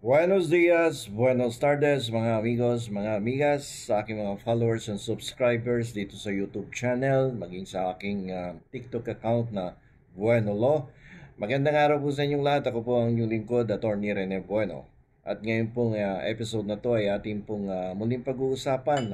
Buenos dias, buenos tardes mga amigos, mga amigas, sa aking mga followers and subscribers dito sa YouTube channel, maging sa aking TikTok account na Bueno Law. Magandang araw po sa inyong lahat. Ako po ang inyong lingkod, Atty. Rene Bueno. At ngayon pong episode na to ay ating pong muling pag-uusapan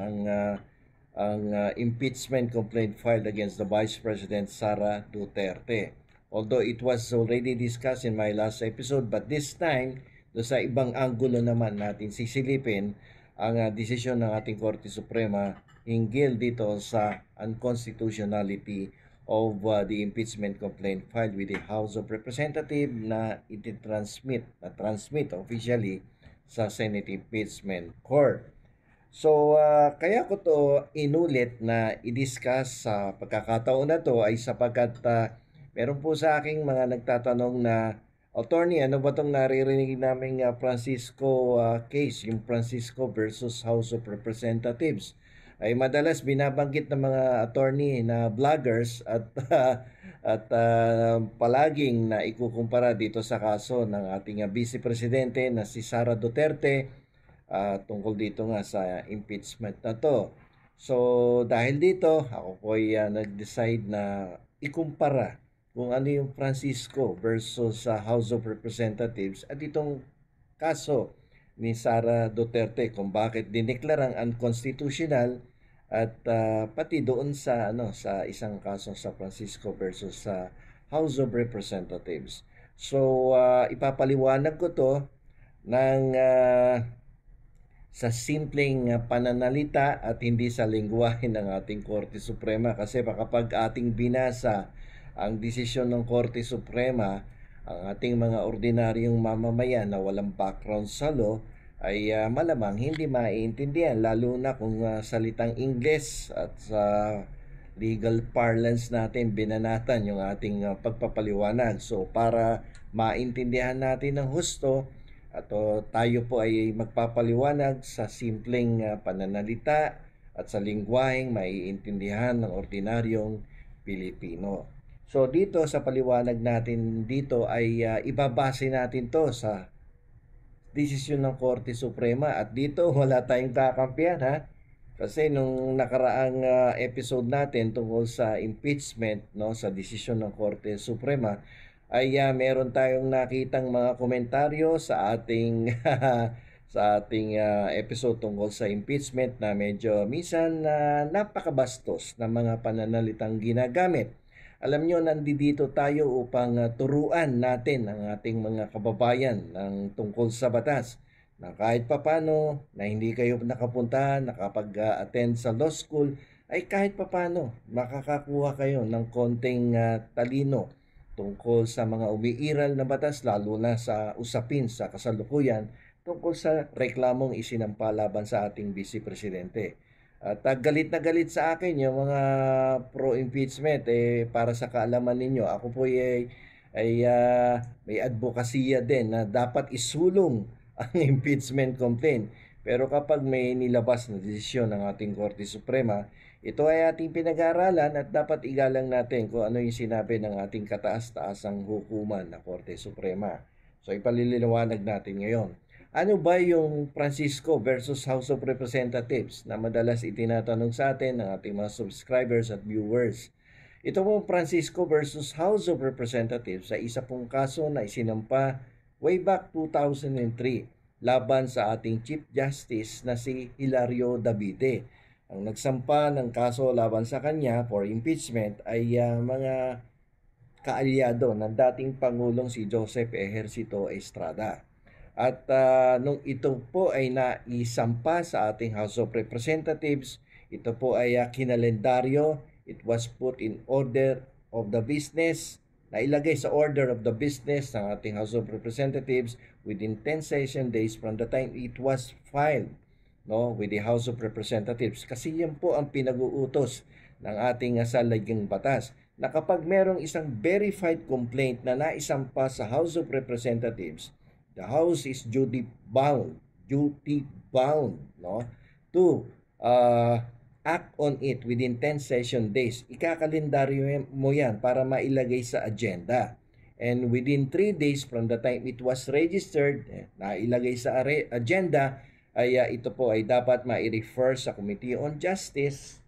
ang impeachment complaint filed against the Vice President Sara Duterte. Although it was already discussed in my last episode, but this time sa ibang anggulo naman natin sisilipin ang desisyon ng ating Korte Suprema hinggil dito sa unconstitutionality of the impeachment complaint filed with the House of Representatives na transmit officially sa Senate Impeachment Court. So, kaya ko to inulit na i-discuss sa pagkakataon na to ay sapagkat meron po sa aking mga nagtatanong na, Attorney, ano ba itong naririnig namin Francisco case, yung Francisco versus House of Representatives? Ay madalas binabanggit ng mga attorney na vloggers at palaging na ikukumpara dito sa kaso ng ating Vice Presidente na si Sara Duterte tungkol dito nga sa impeachment na to. So dahil dito, ako po ay nag-decide na ikumpara kung ano yung Francisco versus sa House of Representatives at itong kaso ni Sara Duterte kung bakit dineklarang unconstitutional at pati doon sa sa isang kaso sa Francisco versus sa House of Representatives. So ipapaliwanag ko to ng sa simpleng pananalita at hindi sa lengguwahe ng ating Korte Suprema kasi kapag ating binasa ang desisyon ng Korte Suprema, ang ating mga ordinaryong mamamayan na walang background sa law ay malamang hindi maiintindihan lalo na kung salitang Ingles at sa legal parlance natin binanatan yung ating pagpapaliwanag. So para maintindihan natin ng husto at tayo po ay magpapaliwanag sa simpleng pananalita at sa lingwaheng maiintindihan ng ordinaryong Pilipino. So dito sa paliwanag natin dito ay ibabase natin to sa desisyon ng Korte Suprema at dito wala tayong kakampihan kasi nung nakaraang episode natin tungkol sa impeachment sa desisyon ng Korte Suprema ay meron tayong nakitang mga komentaryo sa ating sa ating episode tungkol sa impeachment na medyo minsan napakabastos na mga pananalitang ginagamit. Alam nyo, nandito tayo upang turuan natin ang ating mga kababayan ng tungkol sa batas na kahit papano na hindi kayo nakapunta, nakapag-attend sa law school, ay kahit papano makakakuha kayo ng konting talino tungkol sa mga umiiral na batas lalo na sa usapin sa kasalukuyan tungkol sa reklamong isinampa laban sa ating Vice Presidente. At galit na galit sa akin yung mga pro-impeachment para sa kaalaman ninyo. Ako po ay may advokasya din na dapat isulong ang impeachment complaint. Pero kapag may nilabas na desisyon ng ating Korte Suprema, ito ay ating pinag-aaralan at dapat igalang natin kung ano yung sinabi ng ating kataas-taasang hukuman na Korte Suprema. So ipaliliwanag natin ngayon. Ano ba yung Francisco versus House of Representatives na madalas itinatanong sa atin ng ating mga subscribers at viewers? Ito pong Francisco versus House of Representatives ay isa pong kaso na isinampa way back 2003 laban sa ating Chief Justice na si Hilario Davide. Ang nagsampa ng kaso laban sa kanya for impeachment ay mga kaalyado ng dating Pangulong si Joseph Ejercito Estrada. At nung ito po ay naisampa sa ating House of Representatives, ito po ay kinalendaryo, it was put in order of the business, nailagay sa order of the business ng ating House of Representatives within 10 session days from the time it was filed with the House of Representatives. Kasi yan po ang pinag-uutos ng ating salagang batas na kapag merong isang verified complaint na naisampa sa House of Representatives, the House is duty bound to act on it within 10 session days. Ikakalendaryo mo yan para mailagay sa agenda. And within 3 days from the time it was registered, nailagay sa agenda, ay ito po ay dapat ma-refer sa Committee on Justice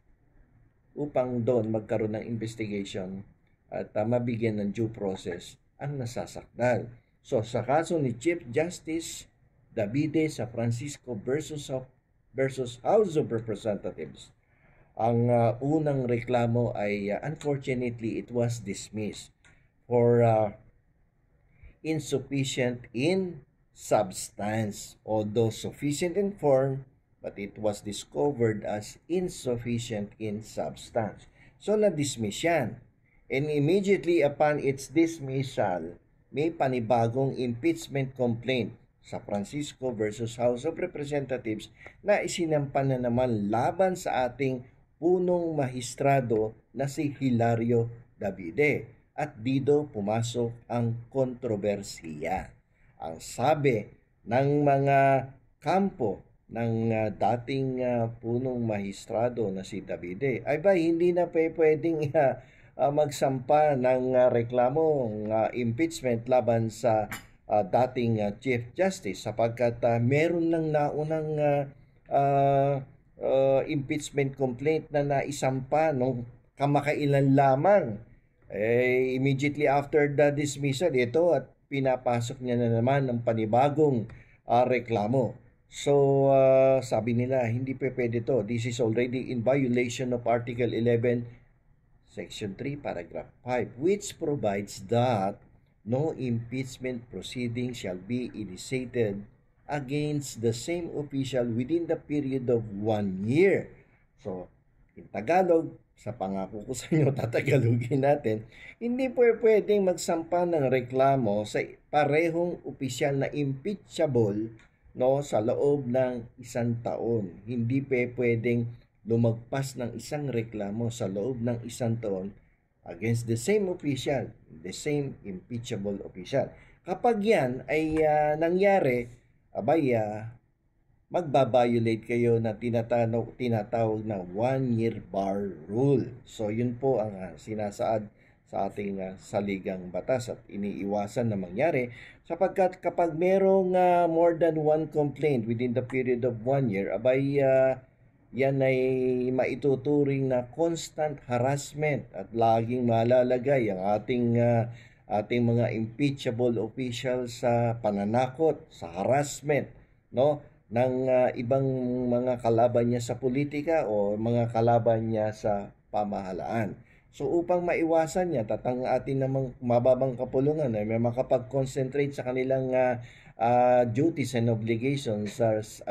upang doon magkaroon ng investigation at mabigyan ng due process ang nasasakdal. So sa kaso ni Chief Justice Davide sa Francisco versus House of Representatives, ang unang reklamo ay unfortunately it was dismissed for insufficient in substance, although sufficient in form, but it was discovered as insufficient in substance. So na-dismiss yan. And immediately upon its dismissal, may panibagong impeachment complaint sa Francisco versus House of Representatives na isinampan na naman laban sa ating punong mahistrado na si Hilario Davide. At dito pumasok ang kontrobersiya. Ang sabi ng mga kampo ng dating punong mahistrado na si Davide ay ba hindi na pwedeng magsampa ng reklamo impeachment laban sa dating Chief Justice sapagkat meron lang naunang impeachment complaint na naisampa nung kamakailan lamang. Immediately after the dismissal, ito at pinapasok niya na naman ng panibagong reklamo. So, sabi nila, hindi pwede to. This is already in violation of Article 11, Section 3, Paragraph 5, which provides that no impeachment proceeding shall be initiated against the same official within the period of 1 year. So, in Tagalog, sa pangako ko sa inyo, tatagalogin natin, hindi pwedeng magsampa ng reklamo sa parehong opisyal na impeachable sa loob ng 1 taon. Hindi pwedeng lumagpas ng isang reklamo sa loob ng 1 taon against the same official, the same impeachable official. Kapag yan ay nangyari, magbabiolate kayo na tinatawag na 1-year bar rule. So, yun po ang sinasaad sa ating saligang batas at iniiwasan na mangyari sapagkat kapag merong more than one complaint within the period of 1 year, yan ay maituturing na constant harassment at laging malalagay ang ating mga impeachable officials sa pananakot, sa harassment, ng ibang mga kalaban niya sa politika o mga kalaban niya sa pamahalaan. So upang maiwasan niya, atin namang mababang kapulungan ay may makapag-concentrate sa kanilang duties and obligations as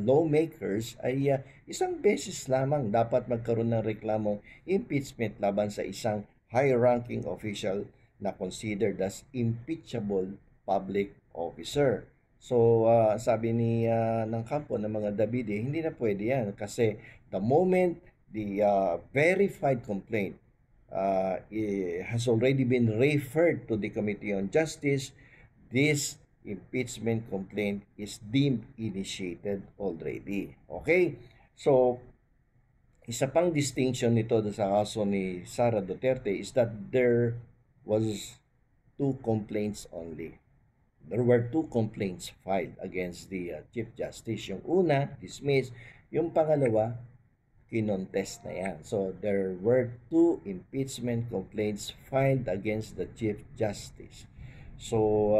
lawmakers ay isang beses lamang dapat magkaroon ng reklamong impeachment laban sa isang high-ranking official na considered as impeachable public officer. So, sabi ng kampo ng mga Davide, hindi na pwede yan kasi the moment the verified complaint has already been referred to the Committee on Justice, this impeachment complaint is deemed initiated already. Okay? So, isa pang distinction nito sa kaso ni Sara Duterte is that there was 2 complaints only. There were 2 complaints filed against the Chief Justice. Yung una, dismissed. Yung pangalawa, kinontest na yan. So, there were 2 impeachment complaints filed against the Chief Justice. So,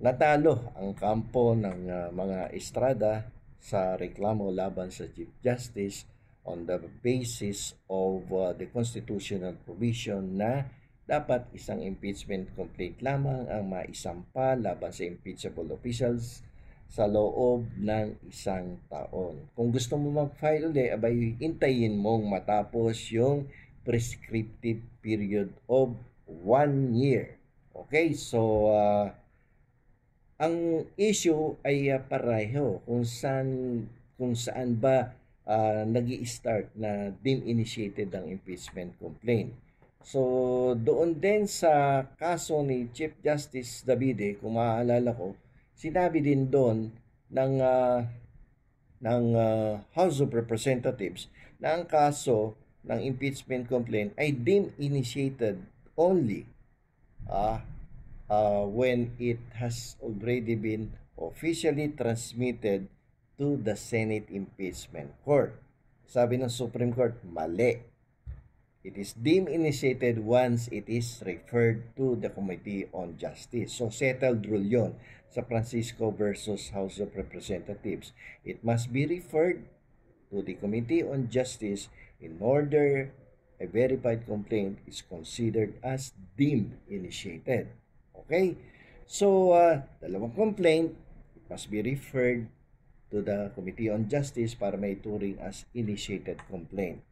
natalo ang kampo ng mga estrada sa reklamo laban sa Chief Justice on the basis of the constitutional provision na dapat isang impeachment complaint lamang ang maisampa laban sa impeachable officials sa loob ng 1 taon. Kung gusto mo mag-file ulit, hintayin mong matapos yung prescriptive period of 1 year. Okay, so ang issue ay pareho kung saan ba nag-i-start na deemed initiated ang impeachment complaint. So, doon din sa kaso ni Chief Justice Davide, kung maaalala ko, sinabi din doon ng House of Representatives na ang kaso ng impeachment complaint ay deemed initiated only when it has already been officially transmitted to the Senate Impeachment Court. Sabi ng Supreme Court, mali. It is deemed initiated once it is referred to the Committee on Justice. So, settled rule yun sa Francisco versus House of Representatives. It must be referred to the Committee on Justice in order a verified complaint is considered as deemed initiated. Okay? So, dalawang complaint, it must be referred to the Committee on Justice para may turing as initiated complaint.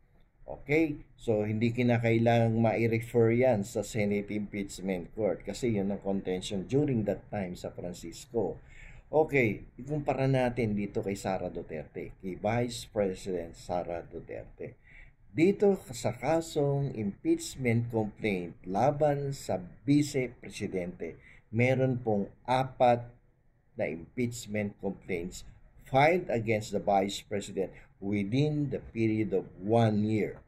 Okay? So, hindi kinakailangang ma-refer yan sa Senate Impeachment Court kasi yun ang contention during that time sa Francisco. Okay, ikumpara natin dito kay Sara Duterte, kay Vice President Sara Duterte. Dito sa kasong impeachment complaint laban sa Vice Presidente, meron pong 4 na impeachment complaints filed against the Vice President within the period of 1 year.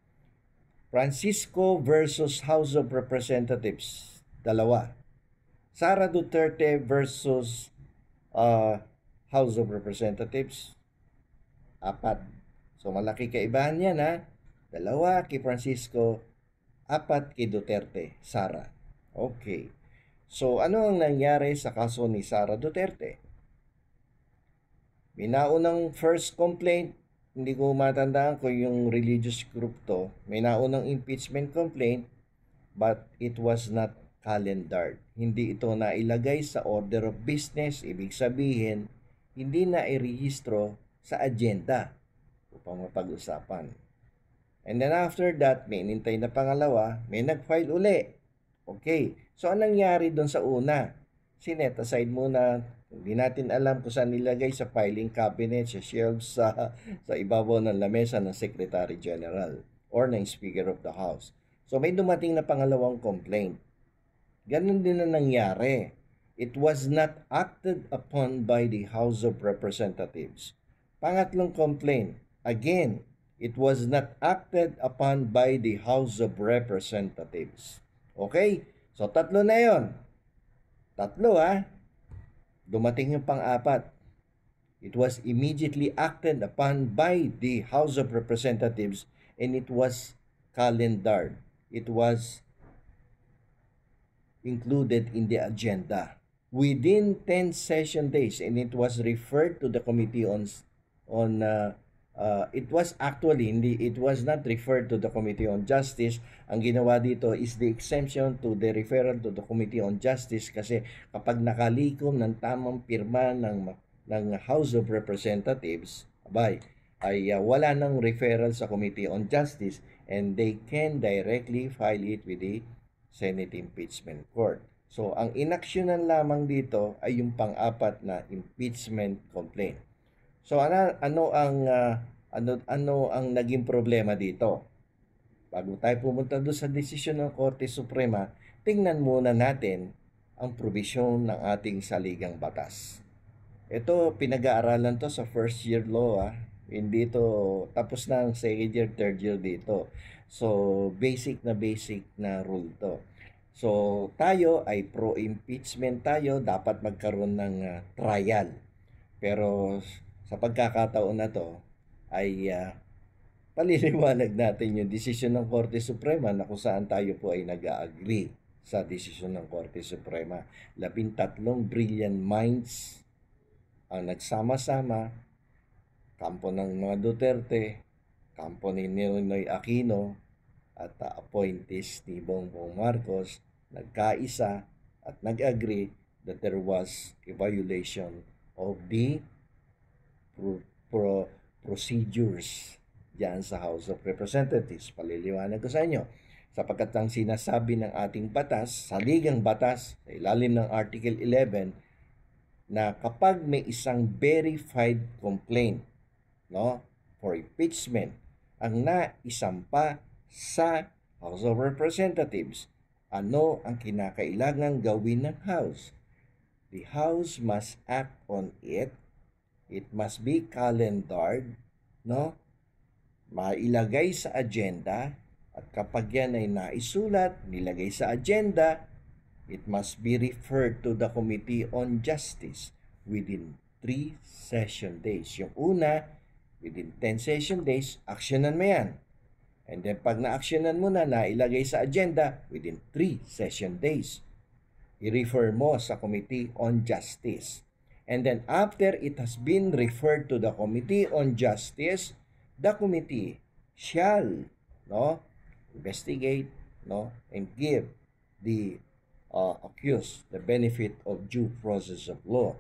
Francisco versus House of Representatives, 2. Sara Duterte versus House of Representatives, 4. So malaki kaibahan yan ha. 2 kay Francisco, 4 kay Duterte, Sara. Okay. So ano ang nangyari sa kaso ni Sara Duterte? May naunang first complaint, hindi ko matandaan kung yung religious group to. May naunang impeachment complaint, but it was not calendared. Hindi ito nailagay sa order of business. Ibig sabihin, hindi na irehistro sa agenda upang mapag-usapan. And then after that, may inintay na pangalawa, may nag-file uli. Okay. So, anong nangyari doon sa una? Sinet aside muna. Hindi natin alam kung saan nilagay sa filing cabinet, sa shelves, sa ibabaw ng lamesa ng Secretary General or ng Speaker of the House. So, may dumating na pangalawang complaint. Ganun din na nangyari. It was not acted upon by the House of Representatives. Pangatlong complaint. Again, it was not acted upon by the House of Representatives. Okay? So, 3 na yon. 3 Dumating yung pang-4. It was immediately acted upon by the House of Representatives and it was calendared. It was included in the agenda within 10 session days and it was referred to the Committee on it was not referred to the Committee on Justice. Ang ginawa dito is the exemption to the referral to the Committee on Justice kasi kapag nakalikom ng tamang pirma ng House of Representatives, ay wala nang referral sa Committee on Justice and they can directly file it with the Senate Impeachment Court. So, ang inaksyonan lamang dito ay yung pang-4 na impeachment complaint. So ano ang naging problema dito? Bago tayo pumunta doon sa desisyon ng Korte Suprema, tingnan muna natin ang probisyon ng ating saligang batas. Ito, pinag-aaralan to sa first year law. Hindi to tapos na ang second year, third year dito. So, basic na rule to. So, tayo ay pro-impeachment tayo, dapat magkaroon ng trial. Pero sa pagkakataon na to ay paliliwanag natin yung desisyon ng Korte Suprema na kung saan tayo po ay nag-agree sa desisyon ng Korte Suprema. 13 brilliant minds ang nagsama-sama, kampo ng mga Duterte, kampo ni Ninoy Aquino, at appointees ni Bongbong Marcos, nagkaisa at nag-agree that there was a violation of the procedures diyan sa House of Representatives. Paliliwanag ko sa inyo. Sapagkat ang sinasabi ng ating batas, saligang batas, sa ilalim ng Article 11, na kapag may isang verified complaint for impeachment ang naisampa sa House of Representatives, ano ang kinakailangang gawin ng House? The House must act on it. It must be calendared, mailagay sa agenda, at kapag yan ay naisulat, nilagay sa agenda, it must be referred to the Committee on Justice within 3 session days. Yung una, within 10 session days, actionan mo yan. And then pag na-actionan mo na, ilagay sa agenda, within 3 session days, i-refer mo sa Committee on Justice. And then after it has been referred to the Committee on Justice, the committee shall investigate and give the accused the benefit of due process of law.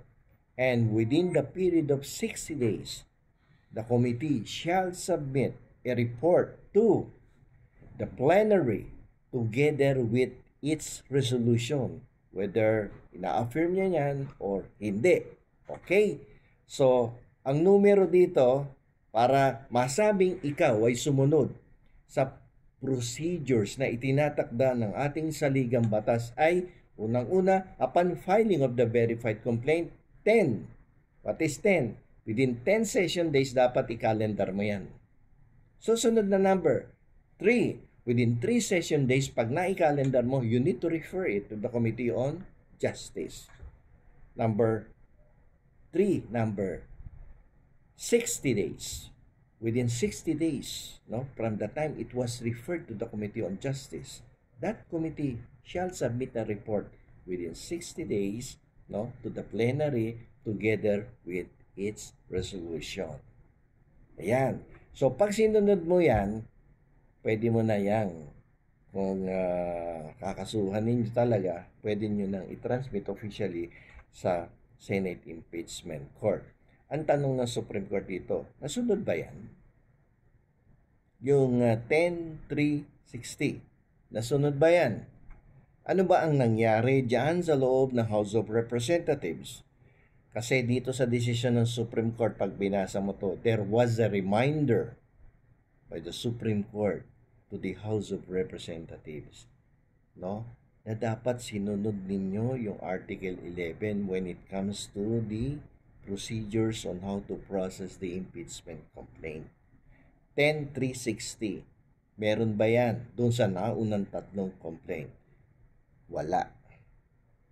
And within the period of 60 days, the committee shall submit a report to the plenary together with its resolution, whether ina-affirm niya yan or hindi. Okay? So, ang numero dito, para masabing ikaw ay sumunod sa procedures na itinatakda ng ating saligang batas ay unang-una, upon filing of the verified complaint, 10. What is 10? Within 10 session days, dapat i-calendar mo yan. Susunod na number, 3. Within 3 session days, pag na-i-calendar mo, you need to refer it to the Committee on Justice. Number 3, 60 days. Within 60 days, from the time it was referred to the Committee on Justice, that committee shall submit a report within 60 days, to the plenary together with its resolution. Ayan. So, pag sinunod mo yan, pwede mo na yan. Kung kakasuhan ninyo talaga, pwede nyo nang i-transmit officially sa Senate Impeachment Court. Ang tanong ng Supreme Court dito, nasunod ba yan? Yung 10-3-60, nasunod ba yan? Ano ba ang nangyari dyan sa loob ng House of Representatives? Kasi dito sa desisyon ng Supreme Court, pag binasa mo to, there was a reminder by the Supreme Court to the House of Representatives, na dapat sinunod ninyo yung Article 11 when it comes to the procedures on how to process the impeachment complaint. 10-360. Meron ba yan doon sa naunang tatlong complaint? Wala.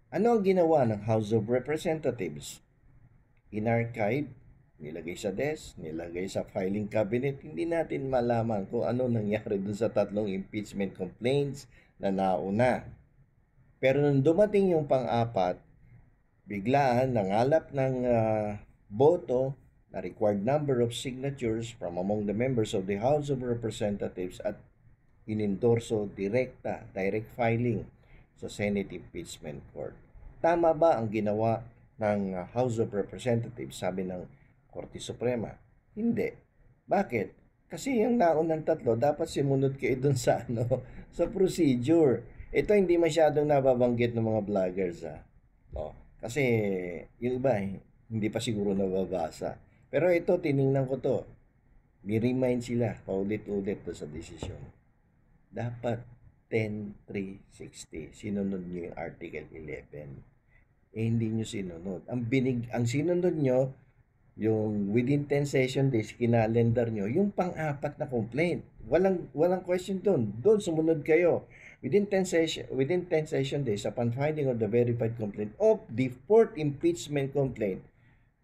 Ano ang ginawa ng House of Representatives? In-archive, nilagay sa desk, nilagay sa filing cabinet. Hindi natin malaman kung ano nangyari doon sa tatlong impeachment complaints na nauna. Pero nung dumating yung pang-apat, biglaan nangalap ng boto na required number of signatures from among the members of the House of Representatives at inendorso direct filing sa Senate Impeachment Court. Tama ba ang ginawa ng House of Representatives, sabi ng Korte Suprema? Hindi. Bakit? Kasi yung naunang tatlo, dapat simunod kayo dun sa sa procedure. Ito hindi masyadong nababanggit ng mga vloggers. Kasi yung iba, hindi pa siguro nababasa. Pero ito, tiningnan ko to. Ni-remind sila, paulit-ulit to sa desisyon. Dapat 10-3-60, sinunod nyo yung Article 11. Hindi nyo sinunod. Ang sinunod nyo, yung within 10 session days, kinalendar nyo, yung pang-apat na complaint. Walang question doon. Doon, sumunod kayo. Within 10 session days, upon finding of the verified complaint of the 4th impeachment complaint,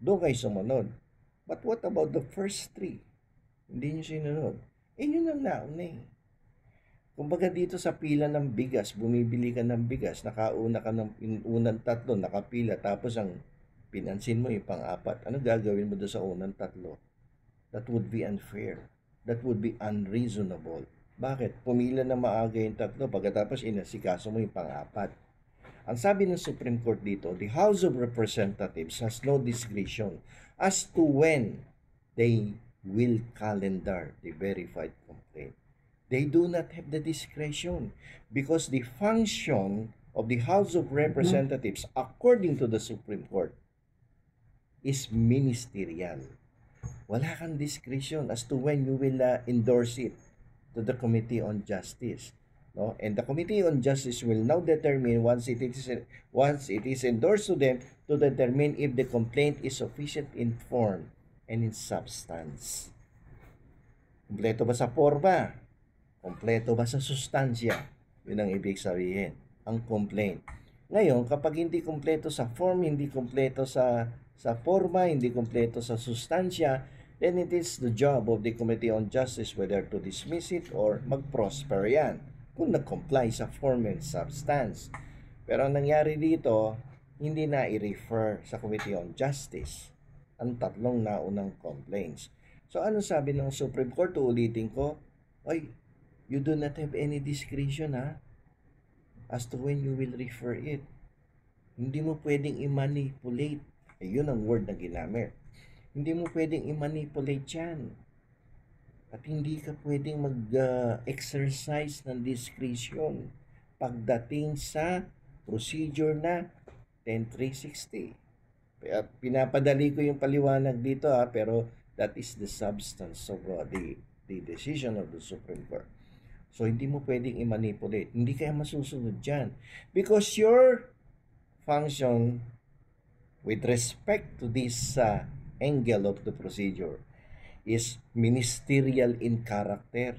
doon kayo sumunod. But what about the first 3? Hindi nyo sinunod. Yun ang nauna . Kumbaga dito sa pila ng bigas, bumibili ka ng bigas, nakauna ka ng unang tatlo, nakapila, tapos ang pinansin mo yung pang-apat. Ano gagawin mo doon sa unang tatlo? That would be unfair. That would be unreasonable. Bakit? Pumila na maaga yung tatlo, pagkatapos inasikaso mo yung pang-apat. Ang sabi ng Supreme Court dito, the House of Representatives has no discretion as to when they will calendar the verified complaint. They do not have the discretion because the function of the House of Representatives, according to the Supreme Court, is ministerial. Wala kang discretion as to when you will endorse it to the Committee on Justice. And the Committee on Justice will now determine once it is endorsed to them to determine if the complaint is sufficient in form and in substance. Kompleto ba sa forma? Kompleto ba sa sustansya? Yun ang ibig sabihin, ang complaint. Ngayon, kapag hindi kumpleto sa form, hindi kumpleto sa forma, hindi kumpleto sa sustansya, then it is the job of the Committee on Justice whether to dismiss it or mag-prosper yan kung nag-comply sa form and substance. Pero ang nangyari dito, hindi na i-refer sa Committee on Justice ang tatlong naunang complaints. So ano sabi ng Supreme Court? Uulitin ko, ay, you do not have any discretion as to when you will refer it. Hindi mo pwedeng i-manipulate. Yun ang word na ginamit. Hindi mo pwedeng i-manipulate yan. At hindi ka pwedeng mag-exercise ng discretion pagdating sa procedure na 10360. Pinapadali ko yung paliwanag dito pero that is the substance of the decision of the Supreme Court. So, hindi mo pwedeng i-manipulate. Hindi kaya masusunod dyan. Because your function with respect to this angle of the procedure is ministerial in character.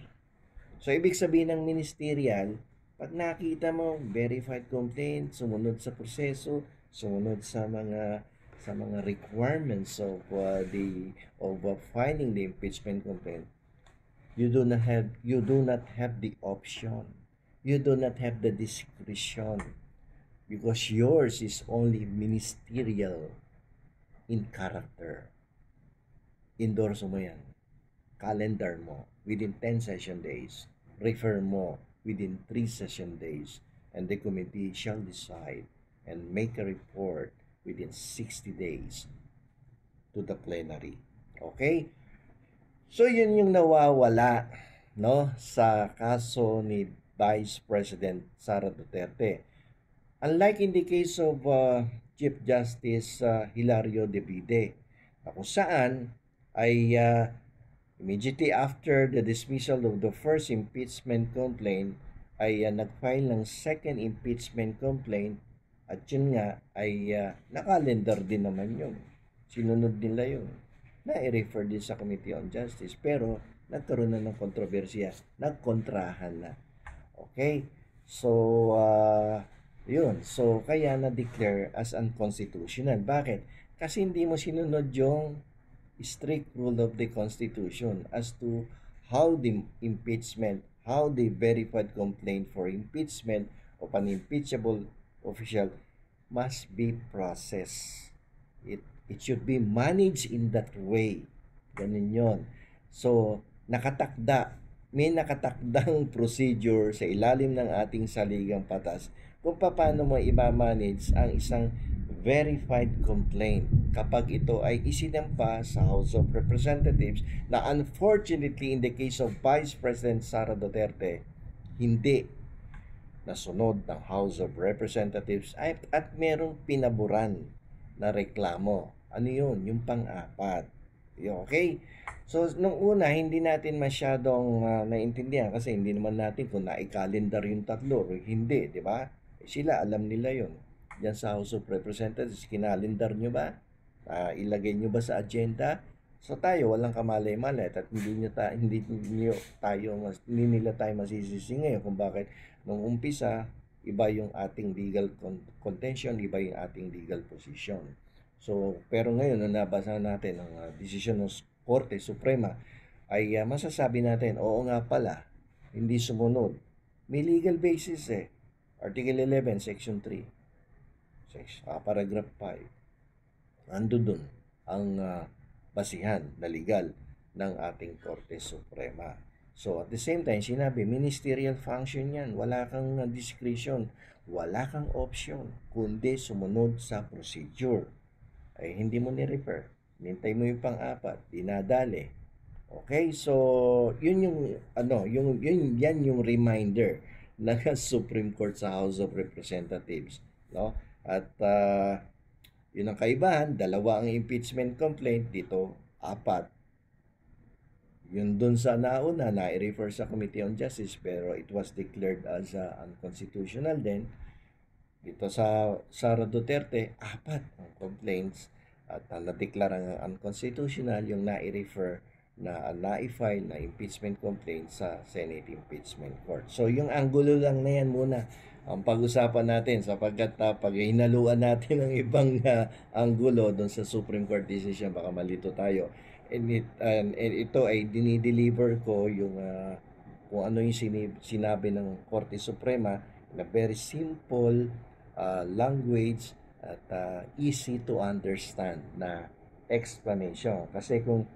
So, ibig sabihin ng ministerial, pag nakita mo, verified complaint, sumunod sa proseso, sumunod sa mga requirements of filing the impeachment complaint, you do not have the option. You do not have the discretion because yours is only ministerial in character. Endorse mo yan. Calendar mo within 10 session days. Refer mo within 3 session days. And the committee shall decide and make a report within 60 days to the plenary. Okay? So, yun yung nawawala, no, sa kaso ni Vice President Sara Duterte. Unlike in the case of Chief Justice Hilario De Vite, na kung saan ay immediately after the dismissal of the first impeachment complaint ay nag-file ng second impeachment complaint at yun nga ay nakalendar din naman yun. Sinunod nila yun. Na-refer din sa Committee on Justice pero nagkaroon na ng kontrobersya. Nagkontrahan na. Okay? So, yun. So, kaya na-declare as unconstitutional. Bakit? Kasi hindi mo sinunod yung strict rule of the Constitution as to how the impeachment, how the verified complaint for impeachment of an impeachable official must be processed. It should be managed in that way. Ganun yun. So, may nakatakdang procedure sa ilalim ng ating saligang batas kung paano mo i-manage ang isang verified complaint kapag ito ay isinampa sa House of Representatives na unfortunately in the case of Vice President Sara Duterte, hindi nasunod ng House of Representatives at merong pinaboran na reklamo. Ano yun? Yung pang-apat. Okay? So, nung una, hindi natin masyadong naintindihan kasi hindi naman natin kung na-calendar yung tatlo o hindi, di ba? Sila, alam nila yun. Diyan sa House of Representatives, kinalendar nyo ba? Ilagay nyo ba sa agenda? So tayo, walang kamalay-malay at hindi nila tayo masisisi ngayon kung bakit nung umpisa, iba yung ating legal contention, iba yung ating legal position. So, pero ngayon, nung nabasa natin ang desisyon ng Korte Suprema, ay masasabi natin, oo nga pala, hindi sumunod. May legal basis Article 11, Section 3. Paragraph 5. Ando dun ang basihan na legal ng ating Korte Suprema. So, at the same time, sinabi, ministerial function yan. Wala kang discretion. Wala kang option. Kundi sumunod sa procedure. Ay, hindi mo ni-refer. Nintay mo yung pang-apat. Dinadali. Okay? So, yun yan yung reminder ng Supreme Court sa House of Representatives. No? At yun ang kaibahan, 2 ang impeachment complaint, dito 4. Yun dun sa nauna, na-refer sa Committee on Justice pero it was declared as unconstitutional din. Dito sa Sara Duterte, 4 ang complaints at na-declare unconstitutional yung na-refer na-file na impeachment complaint sa Senate Impeachment Court. So yung angulo lang na yan muna ang pag-usapan natin sapagkat pag hinaluan natin ang ibang anggulo doon sa Supreme Court decision, baka malito tayo. And ito ay dinideliver ko yung kung ano yung sinabi ng Korte Suprema na very simple language at easy to understand na explanation. Kasi kung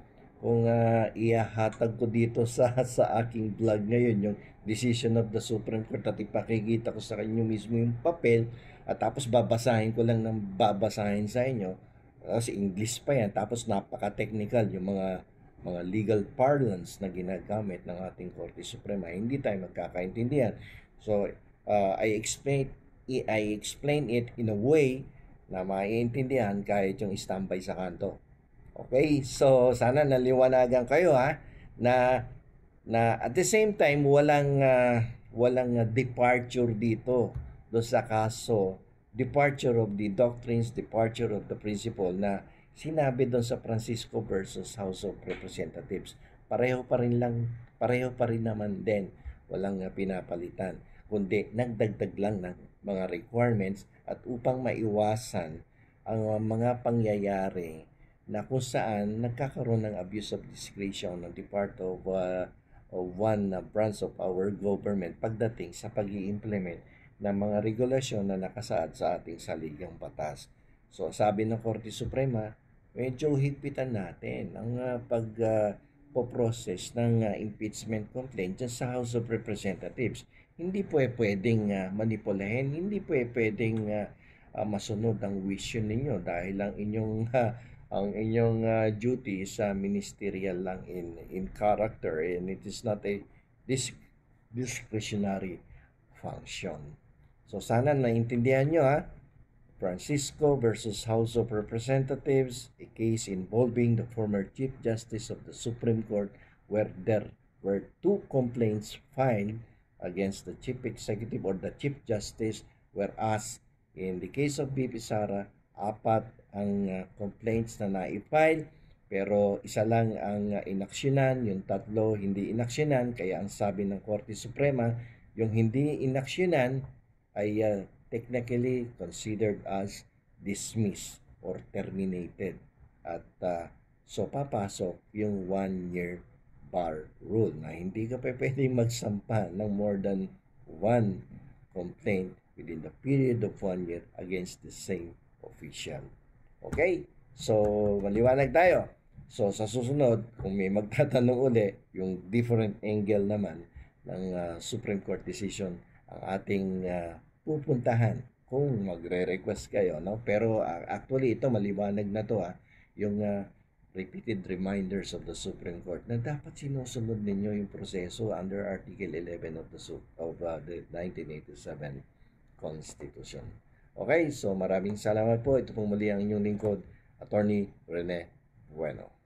ihahatag ko dito sa aking vlog ngayon yung decision of the Supreme Court at ipakikita ko sa inyo mismo yung papel at tapos babasahin ko lang ng babasahin sa inyo kasi English pa yan tapos napaka-technical yung mga legal parlance na ginagamit ng ating Korte Suprema, hindi tayo magkakaintindihan. So I explain it in a way na maiintindihan kahit yung standby sa kanto. Okay, so sana naliwanagan kayo na at the same time walang departure dito do sa kaso, departure of the doctrines, departure of the principle na sinabi doon sa Francisco versus House of Representatives. Pareho pa rin naman din, walang pinapalitan, kundi nagdagdag lang ng mga requirements at upang maiwasan ang mga pangyayari na kung saan nagkakaroon ng abuse of discretion ng one branch of our government pagdating sa pag-i-implement ng mga regulasyon na nakasaad sa ating saligang batas. So sabi ng Korte Suprema, medyo higpitan natin ang pag-process ng impeachment complaint dyan sa House of Representatives. Hindi pwedeng manipulahin, hindi pwedeng masunod ang wisyon ninyo dahil ang inyong duty is ministerial lang in character and it is not a discretionary function. So sana naintindihan nyo Francisco versus House of Representatives, a case involving the former Chief Justice of the Supreme Court where there were two complaints filed against the Chief Executive or the Chief Justice, whereas in the case of BP Sara, 4 ang complaints na na-file pero isa lang ang inaksyonan, yung 3 hindi inaksyonan, kaya ang sabi ng Korte Suprema, yung hindi inaksyonan ay technically considered as dismissed or terminated at so papasok yung 1-year bar rule na hindi ka pwedeng magsampa ng more than one complaint within the period of 1 year against the same official. Okay? So, maliwanag tayo. So, sa susunod, kung may magtatanong uli, yung different angle naman ng Supreme Court decision ang ating pupuntahan kung magre-request kayo, no? Pero actually ito maliwanag na to yung repeated reminders of the Supreme Court na dapat sinusunod ninyo yung proseso under Article 11 of the 1987 Constitution. Okay, so maraming salamat po. Ito pong muli ang inyong lingkod, Attorney Rene Bueno.